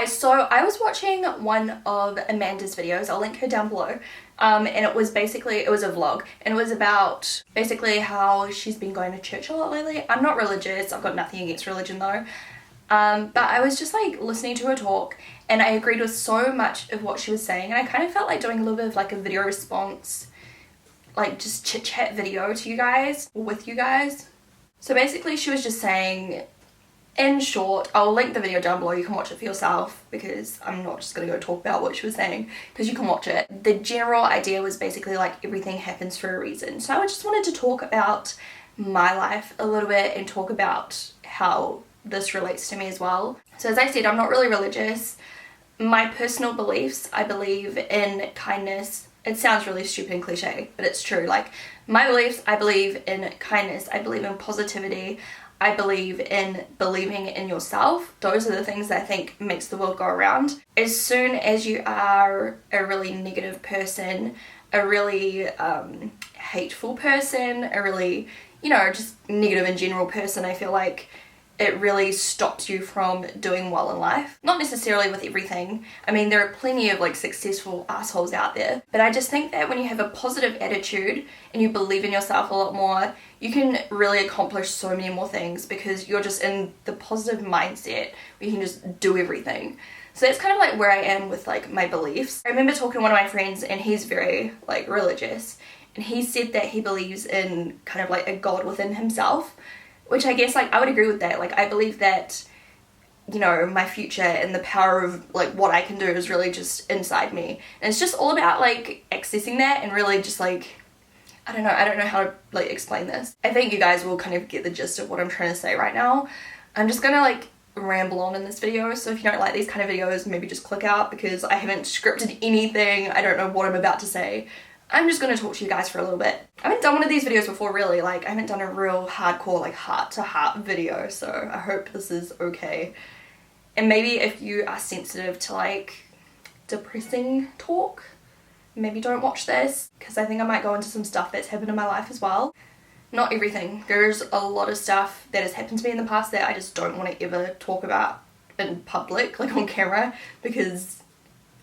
guys, so I was watching one of Amanda's videos, I'll link her down below, and it was a vlog, and it was about basically how she's been going to church a lot lately. I'm not religious, I've got nothing against religion though, but I was just like listening to her talk and I agreed with so much of what she was saying, and I kind of felt like doing a little bit of like a video response, like just chit chat video to you guys, or with you guys. So basically she was just saying, in short, I'll link the video down below, you can watch it for yourself because I'm not just gonna go talk about what she was saying because you can watch it. The general idea was basically like everything happens for a reason. So I just wanted to talk about my life a little bit and talk about how this relates to me as well. So as I said, I'm not really religious. My personal beliefs, I believe in kindness. It sounds really stupid and cliche, but it's true. Like my beliefs, I believe in kindness, I believe in positivity, I believe in believing in yourself. Those are the things that I think makes the world go around. As soon as you are a really negative person, a really hateful person, a really, you know, just negative in general person, I feel like it really stops you from doing well in life. Not necessarily with everything. I mean, there are plenty of like successful assholes out there, but I just think that when you have a positive attitude and you believe in yourself a lot more, you can really accomplish so many more things because you're just in the positive mindset where you can just do everything. So that's kind of like where I am with like my beliefs. I remember talking to one of my friends and he's very like religious, and he said that he believes in kind of like a God within himself, which I guess like I would agree with that. Like I believe that, you know, my future and the power of like what I can do is really just inside me, and it's just all about like accessing that and really just like, I don't know how to like explain this. I think you guys will kind of get the gist of what I'm trying to say right now. I'm just gonna like ramble on in this video, so if you don't like these kind of videos, maybe just click out because I haven't scripted anything. I don't know what I'm about to say. I'm just gonna talk to you guys for a little bit. I haven't done one of these videos before really, like I haven't done a real hardcore like heart-to-heart video, so I hope this is okay. And maybe if you are sensitive to like depressing talk, maybe don't watch this because I think I might go into some stuff that's happened in my life as well. Not everything. There's a lot of stuff that has happened to me in the past that I just don't want to ever talk about in public, like on camera, because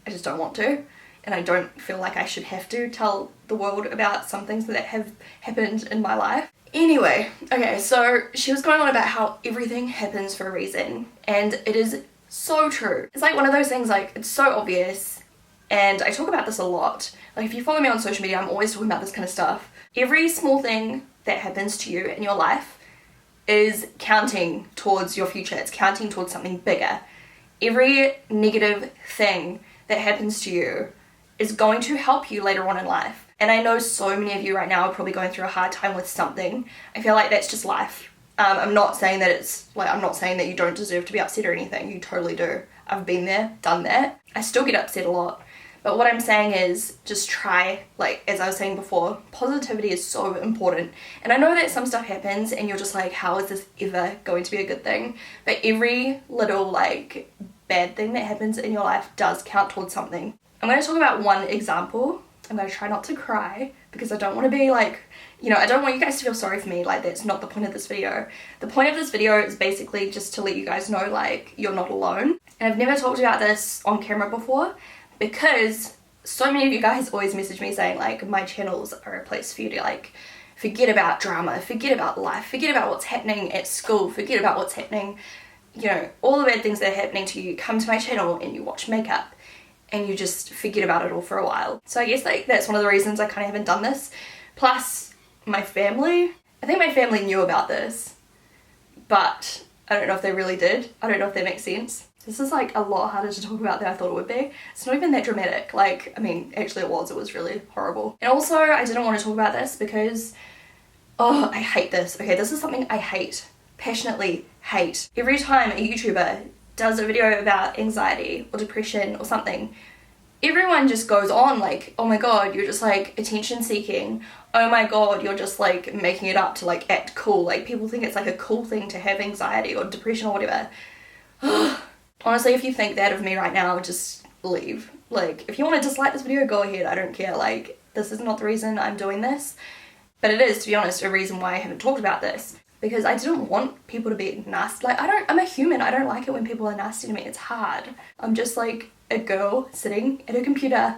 I just don't want to. And I don't feel like I should have to tell the world about some things that have happened in my life. Anyway, okay, so she was going on about how everything happens for a reason, and it is so true. It's like one of those things, like it's so obvious, and I talk about this a lot. Like if you follow me on social media, I'm always talking about this kind of stuff. Every small thing that happens to you in your life is counting towards your future. It's counting towards something bigger. Every negative thing that happens to you is going to help you later on in life. And I know so many of you right now are probably going through a hard time with something. I feel like that's just life. I'm not saying that I'm not saying that you don't deserve to be upset or anything. You totally do. I've been there, done that. I still get upset a lot. But what I'm saying is just try, like as I was saying before, positivity is so important. And I know that some stuff happens and you're just like, how is this ever going to be a good thing? But every little like bad thing that happens in your life does count towards something. I'm going to talk about one example. I'm going to try not to cry because I don't want to be like, you know, I don't want you guys to feel sorry for me. Like that's not the point of this video. The point of this video is basically just to let you guys know like you're not alone. And I've never talked about this on camera before because so many of you guys always message me saying like my channels are a place for you to like forget about drama, forget about life, forget about what's happening at school, forget about what's happening, you know, all the bad things that are happening to you. Come to my channel and you watch makeup and you just forget about it all for a while. So I guess like that's one of the reasons I kind of haven't done this. Plus my family, I think my family knew about this, but I don't know if they really did. I don't know if that makes sense. This is like a lot harder to talk about than I thought it would be. It's not even that dramatic. Like, I mean, actually it was really horrible. And also I didn't want to talk about this because, oh, I hate this. Okay, this is something I hate, passionately hate. Every time a YouTuber does a video about anxiety or depression or something, everyone just goes on like, oh my god, you're just like attention seeking. Oh my god, you're just like making it up to like act cool. Like people think it's like a cool thing to have anxiety or depression or whatever. Honestly, if you think that of me right now, just leave. Like if you want to dislike this video, go ahead, I don't care. Like this is not the reason I'm doing this, but it is, to be honest, a reason why I haven't talked about this. because I didn't want people to be nasty. Like, I'm a human. I don't like it when people are nasty to me. It's hard. I'm just like a girl sitting at a computer,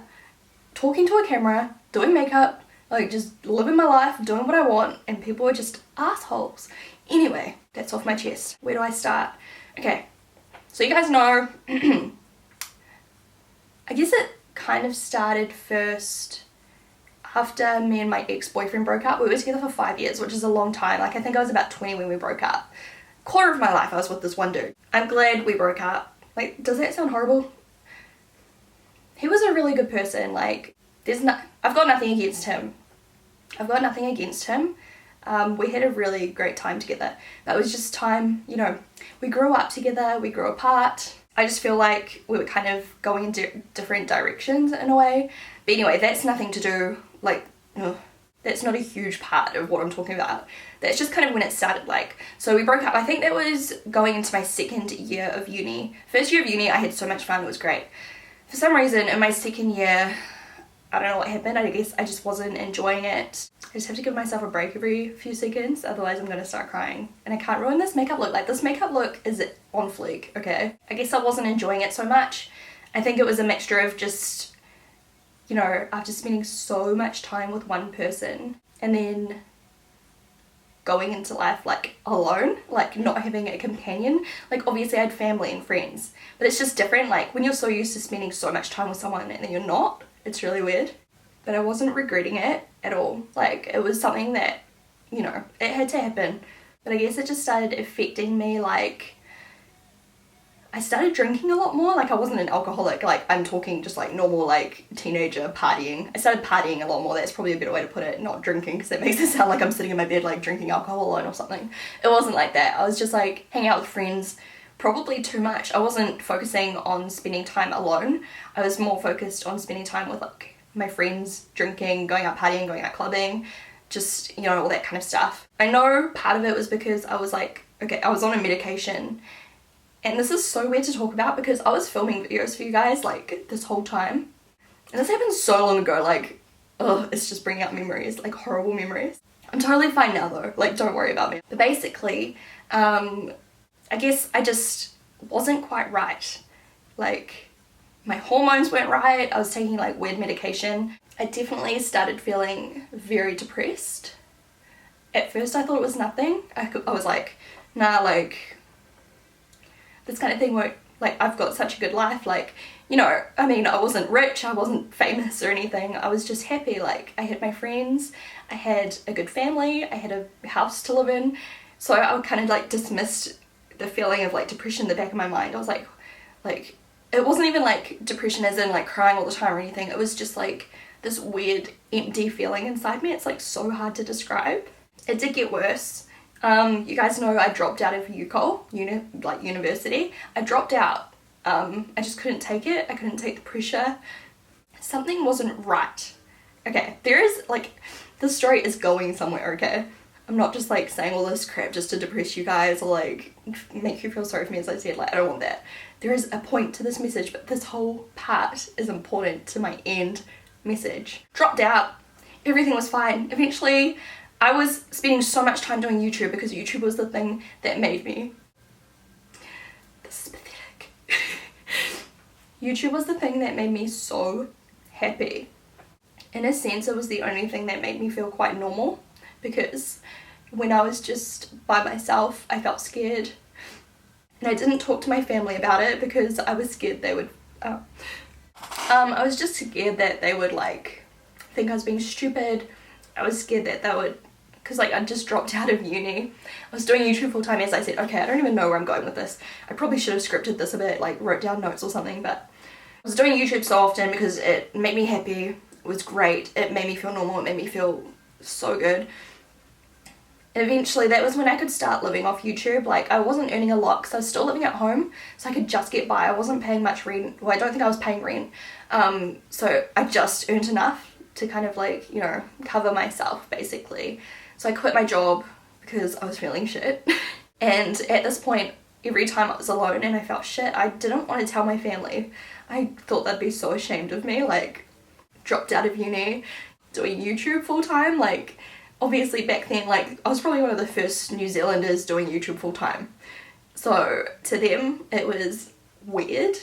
talking to a camera, doing makeup, like just living my life, doing what I want, and people are just assholes. Anyway, that's off my chest. Where do I start? Okay, so you guys know, I guess it kind of started first after me and my ex-boyfriend broke up. We were together for 5 years, which is a long time. Like, I think I was about 20 when we broke up. Quarter of my life I was with this one dude. I'm glad we broke up. Like, does that sound horrible? He was a really good person. Like, I've got nothing against him. I've got nothing against him. We had a really great time together. That was just time, you know, we grew up together, we grew apart. I just feel like we were kind of going in different directions in a way. But anyway, that's nothing to do, like, that's not a huge part of what I'm talking about. That's just kind of when it started, like. So we broke up, I think that was going into my second year of uni. First year of uni, I had so much fun, it was great. For some reason, in my second year, I don't know what happened, I guess I just wasn't enjoying it. I just have to give myself a break every few seconds, otherwise I'm gonna start crying. And I can't ruin this makeup look. Like, this makeup look is on fleek, okay? I guess I wasn't enjoying it so much. I think it was a mixture of just, you know, after spending so much time with one person and then going into life like alone, like not having a companion. Like, obviously I had family and friends, but it's just different. Like, when you're so used to spending so much time with someone and then you're not, it's really weird. But I wasn't regretting it at all. Like, it was something that, you know, it had to happen. But I guess it just started affecting me. Like, I started drinking a lot more. Like, I wasn't an alcoholic. Like, I'm talking just like normal, like, teenager partying. I started partying a lot more. That's probably a better way to put it. Not drinking, because that makes it sound like I'm sitting in my bed like drinking alcohol alone or something. It wasn't like that. I was just like hanging out with friends, probably too much. I wasn't focusing on spending time alone. I was more focused on spending time with like my friends, drinking, going out partying, going out clubbing, just, you know, all that kind of stuff. I know part of it was because I was like, okay, I was on a medication, and this is so weird to talk about because I was filming videos for you guys like this whole time, and this happened so long ago. Like, ugh, it's just bringing up memories, like horrible memories. I'm totally fine now though, like, don't worry about me. But basically, I guess I just wasn't quite right. Like, my hormones weren't right, I was taking like weird medication. I definitely started feeling very depressed. At first I thought it was nothing. I was like, nah, like, this kind of thing won't, like, I've got such a good life. Like, you know, I mean, I wasn't rich, I wasn't famous or anything. I was just happy. Like, I had my friends, I had a good family, I had a house to live in. So I kind of like dismissed the feeling of like depression in the back of my mind. I was like, it wasn't even like depression as in like crying all the time or anything. It was just like this weird empty feeling inside me. It's like so hard to describe. It did get worse. You guys know I dropped out of university. I dropped out. I just couldn't take it. I couldn't take the pressure. Something wasn't right. Okay, there is like, this story is going somewhere, okay? I'm not just like saying all this crap just to depress you guys or like make you feel sorry for me, as I said. Like, I don't want that. There is a point to this message, but this whole part is important to my end message. Dropped out, everything was fine. Eventually, I was spending so much time doing YouTube because YouTube was the thing that made me, this is pathetic. YouTube was the thing that made me so happy. In a sense, it was the only thing that made me feel quite normal, because when I was just by myself, I felt scared. And I didn't talk to my family about it because I was scared they would, I was just scared that they would like think I was being stupid. I was scared that they would, because like I just dropped out of uni. I was doing YouTube full time, as I said. Okay, I don't even know where I'm going with this. I probably should have scripted this a bit, like wrote down notes or something, but I was doing YouTube so often because it made me happy. It was great. It made me feel normal. It made me feel so good. Eventually, that was when I could start living off YouTube. Like, I wasn't earning a lot because I was still living at home, so I could just get by. I wasn't paying much rent. Well, I don't think I was paying rent. So I just earned enough to kind of like, you know, cover myself basically. So I quit my job because I was feeling shit. And at this point, every time I was alone and I felt shit, I didn't want to tell my family. I thought they'd be so ashamed of me. Like, dropped out of uni, doing YouTube full time, like, obviously back then, like, I was probably one of the first New Zealanders doing YouTube full time. So to them, it was weird.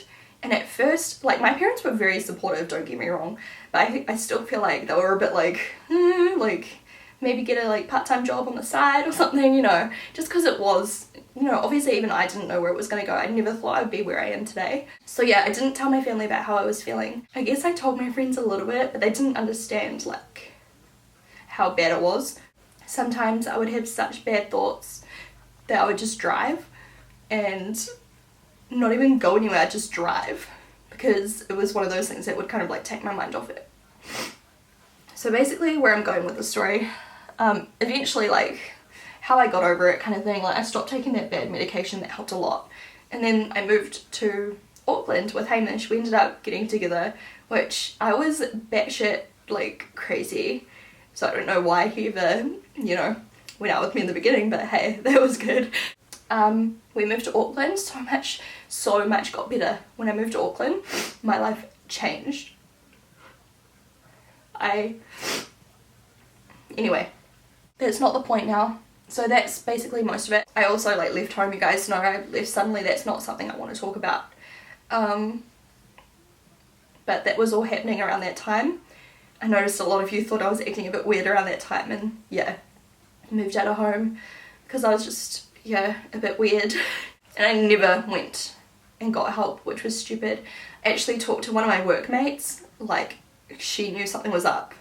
And at first, like, my parents were very supportive, don't get me wrong, but I still feel like they were a bit like, like, maybe get a like part-time job on the side or something, you know, just because it was, you know, obviously even I didn't know where it was going to go. I never thought I'd be where I am today. So yeah, I didn't tell my family about how I was feeling. I guess I told my friends a little bit, but they didn't understand like how bad it was. Sometimes I would have such bad thoughts that I would just drive and not even go anywhere, I'd just drive, because it was one of those things that would kind of like take my mind off it. So basically where I'm going with the story, eventually, like, how I got over it kind of thing, like I stopped taking that bad medication, that helped a lot. And then I moved to Auckland with Hamish. We ended up getting together, which I was batshit like crazy. So I don't know why he ever, you know, went out with me in the beginning, but hey, that was good. We moved to Auckland, so much got better. When I moved to Auckland, my life changed. Anyway, that's not the point now. So that's basically most of it. I also like left home, you guys know I left suddenly. That's not something I want to talk about. But that was all happening around that time. I noticed a lot of you thought I was acting a bit weird around that time, and yeah, moved out of home because I was just, yeah, a bit weird. And I never went and got help, which was stupid. I actually talked to one of my workmates, like she knew something was up.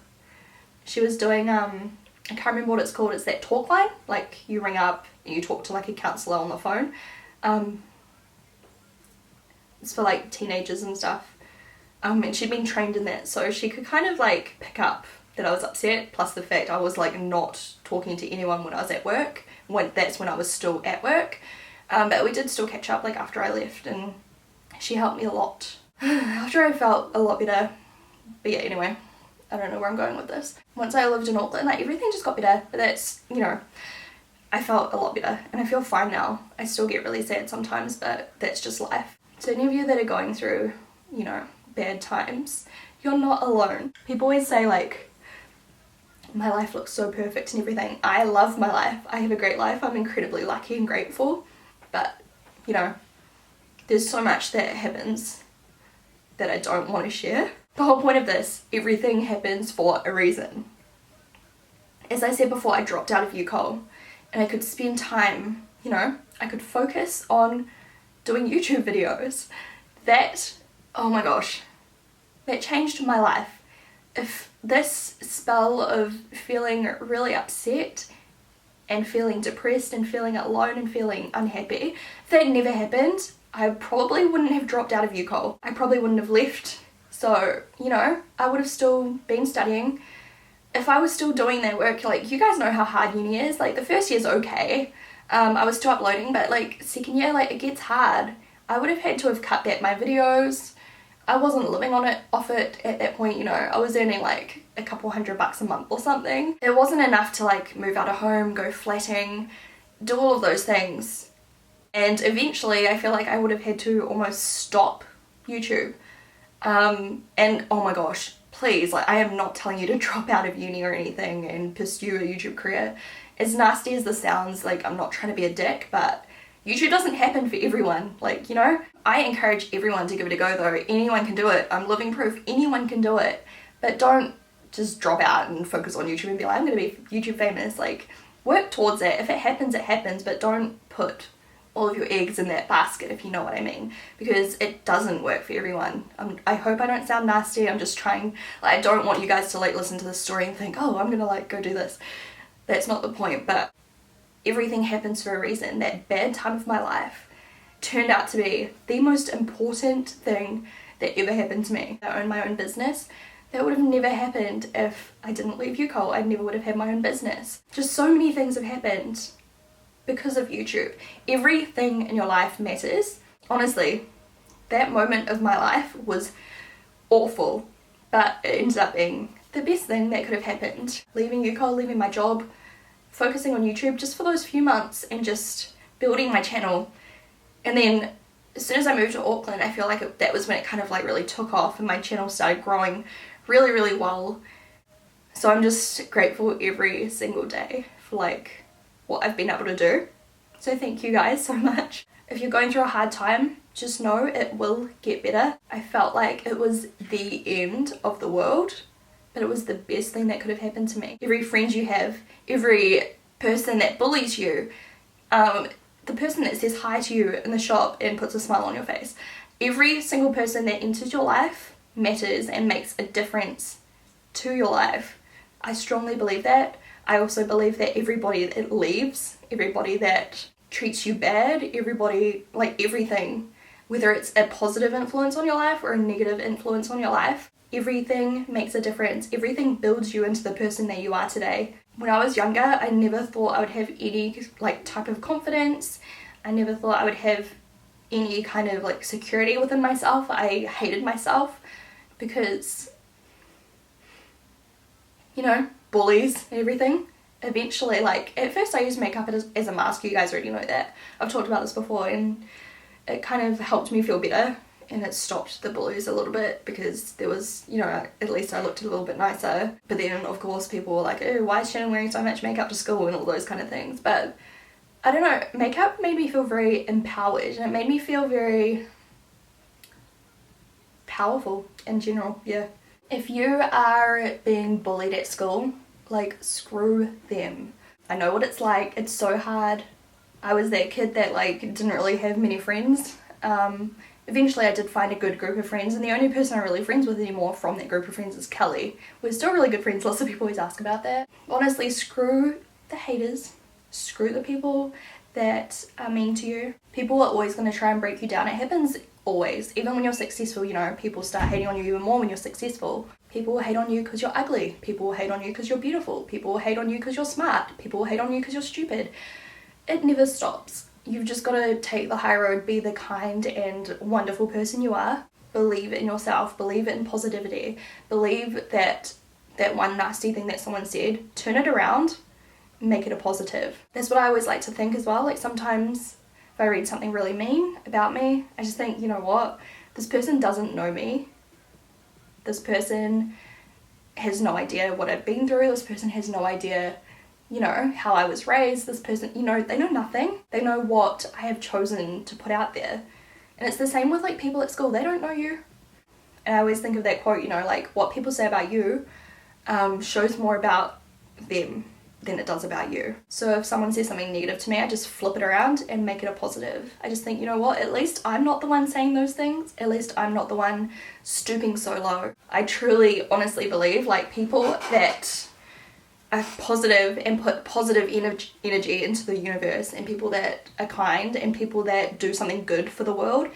She was doing, I can't remember what it's called, it's that talk line, like you ring up and you talk to like a counsellor on the phone. It's for like teenagers and stuff. And she'd been trained in that, so she could kind of like pick up that I was upset, plus the fact I was like not talking to anyone when I was at work. That's when I was still at work. But we did still catch up like after I left, and she helped me a lot. After I felt a lot better. But yeah, anyway, I don't know where I'm going with this. Once I lived in Auckland, like everything just got better, but that's, you know, I felt a lot better and I feel fine now. I still get really sad sometimes, but that's just life. So any of you that are going through, you know, bad times, you're not alone. People always say like, my life looks so perfect and everything. I love my life. I have a great life. I'm incredibly lucky and grateful. But, you know, there's so much that happens that I don't want to share. The whole point of this, everything happens for a reason. As I said before, I dropped out of UCOL and I could spend time, you know, I could focus on doing YouTube videos. That, oh my gosh, that changed my life. If this spell of feeling really upset and feeling depressed and feeling alone and feeling unhappy, if that never happened, I probably wouldn't have dropped out of UCOL. I probably wouldn't have left. So, you know, I would have still been studying. If I was still doing that work, like, you guys know how hard uni is. Like, the first year's okay. I was still uploading, but like, second year, like, it gets hard. I would have had to have cut back my videos. I wasn't living off it at that point, you know. I was earning like a couple $100 a month or something. It wasn't enough to like move out of home, go flatting, do all of those things. And eventually I feel like I would have had to almost stop YouTube. And oh my gosh, please, like, I am not telling you to drop out of uni or anything and pursue a YouTube career. As nasty as this sounds, like, I'm not trying to be a dick, but YouTube doesn't happen for everyone, like, you know. I encourage everyone to give it a go though. Anyone can do it. I'm living proof anyone can do it. But don't just drop out and focus on YouTube and be like, I'm gonna be YouTube famous. Like, work towards it. If it happens, but don't put all of your eggs in that basket, if you know what I mean, because it doesn't work for everyone. I hope I don't sound nasty. I'm just trying, like, I don't want you guys to like listen to this story and think, oh, I'm gonna like go do this. That's not the point. But everything happens for a reason. That bad time of my life turned out to be the most important thing that ever happened to me. I own my own business. That would have never happened if I didn't leave UCOL. I never would have had my own business. Just so many things have happened because of YouTube. Everything in your life matters. Honestly, that moment of my life was awful, but it ended up being the best thing that could have happened. Leaving UCOL, leaving my job, focusing on YouTube just for those few months and just building my channel. And then as soon as I moved to Auckland, I feel like that was when it kind of like really took off and my channel started growing really, really well. So I'm just grateful every single day for like what I've been able to do. So thank you guys so much. If you're going through a hard time, just know it will get better. I felt like it was the end of the world, but it was the best thing that could have happened to me. Every friend you have, every person that bullies you, the person that says hi to you in the shop and puts a smile on your face, every single person that enters your life matters and makes a difference to your life. I strongly believe that. I also believe that everybody that leaves, everybody that treats you bad, everybody, like everything, whether it's a positive influence on your life or a negative influence on your life, everything makes a difference. Everything builds you into the person that you are today. When I was younger, I never thought I would have any like type of confidence. I never thought I would have any kind of like security within myself. I hated myself because, you know, bullies and everything. Eventually, like at first I used makeup as a mask. You guys already know that. I've talked about this before, and it kind of helped me feel better, and it stopped the bullies a little bit because there was, you know, at least I looked a little bit nicer. But then of course people were like, oh, why is Shannon wearing so much makeup to school and all those kind of things. But I don't know, makeup made me feel very empowered, and it made me feel very powerful in general. Yeah. If you are being bullied at school, like screw them. I know what it's like. It's so hard. I was that kid that like didn't really have many friends. Eventually I did find a good group of friends, and the only person I'm really friends with anymore from that group of friends is Kelly. We're still really good friends. Lots of people always ask about that. Honestly, screw the haters. Screw the people that are mean to you. People are always going to try and break you down. It happens always. Even when you're successful, you know, people start hating on you even more when you're successful. People will hate on you because you're ugly. People will hate on you because you're beautiful. People will hate on you because you're smart. People will hate on you because you're stupid. It never stops. You've just got to take the high road, be the kind and wonderful person you are. Believe in yourself. Believe in positivity. Believe that that one nasty thing that someone said, turn it around, make it a positive. That's what I always like to think as well. Like sometimes if I read something really mean about me, I just think, you know what? This person doesn't know me. This person has no idea what I've been through. This person has no idea, you know, how I was raised. This person, you know, they know nothing. They know what I have chosen to put out there. And it's the same with like people at school. They don't know you. And I always think of that quote, you know, like what people say about you shows more about them than it does about you. So if someone says something negative to me, I just flip it around and make it a positive. I just think, you know what, at least I'm not the one saying those things. At least I'm not the one stooping so low. I truly, honestly believe like people that are positive and put positive energy into the universe, and people that are kind and people that do something good for the world,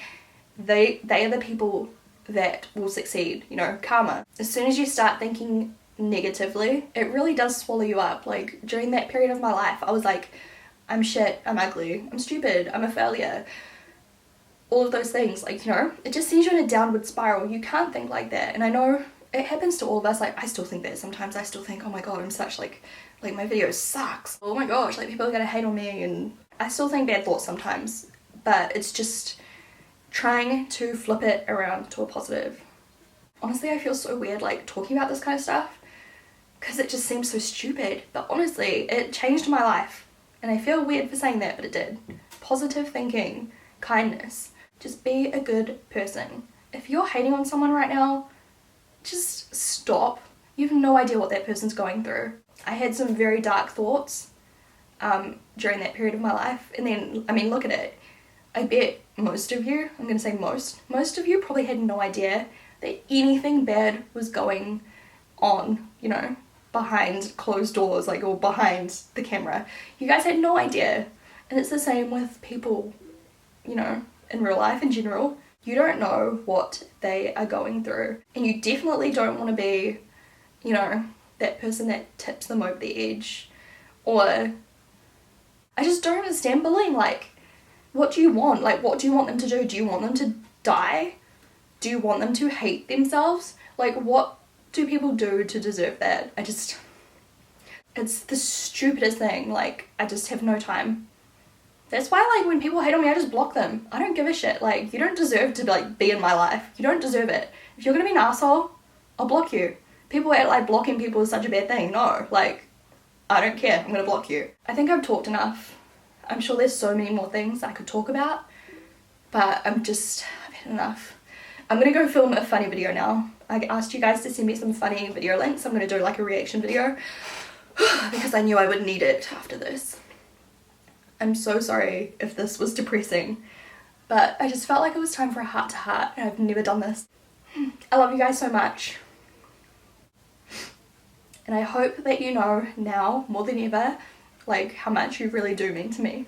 they are the people that will succeed, you know, karma. As soon as you start thinking negatively, it really does swallow you up. Like during that period of my life, I was like, I'm shit, I'm ugly, I'm stupid, I'm a failure. All of those things, like, you know, it just sends you in a downward spiral. You can't think like that. And I know it happens to all of us. Like I still think that sometimes. I still think, oh my god, I'm such like my video sucks. Oh my gosh, like people are gonna hate on me, and I still think bad thoughts sometimes. But it's just trying to flip it around to a positive. Honestly, I feel so weird like talking about this kind of stuff because it just seems so stupid, but honestly it changed my life, and I feel weird for saying that, but it did. Positive thinking, kindness, just be a good person. If you're hating on someone right now, just stop. You have no idea what that person's going through. I had some very dark thoughts during that period of my life, and then, I mean, look at it. I bet most of you, I'm gonna say most of you probably had no idea that anything bad was going on, you know, behind closed doors, like, or behind the camera. You guys had no idea. And it's the same with people, you know, in real life in general. You don't know what they are going through, and you definitely don't want to be, you know, that person that tips them over the edge. Or I just don't understand bullying. Like, what do you want? Like, what do you want them to do? Do you want them to die? Do you want them to hate themselves? Like, what do people do to deserve that? It's the stupidest thing. Like, I just have no time. That's why, like, when people hate on me, I just block them. I don't give a shit. Like, you don't deserve to, like, be in my life. You don't deserve it. If you're gonna be an asshole, I'll block you. People act like blocking people is such a bad thing. No, like, I don't care, I'm gonna block you. I think I've talked enough. I'm sure there's so many more things I could talk about, but I've had enough. I'm gonna go film a funny video now. I asked you guys to send me some funny video links. I'm gonna do like a reaction video because I knew I would need it after this. I'm so sorry if this was depressing, but I just felt like it was time for a heart to heart, and I've never done this. I love you guys so much. And I hope that you know now, more than ever, like how much you really do mean to me.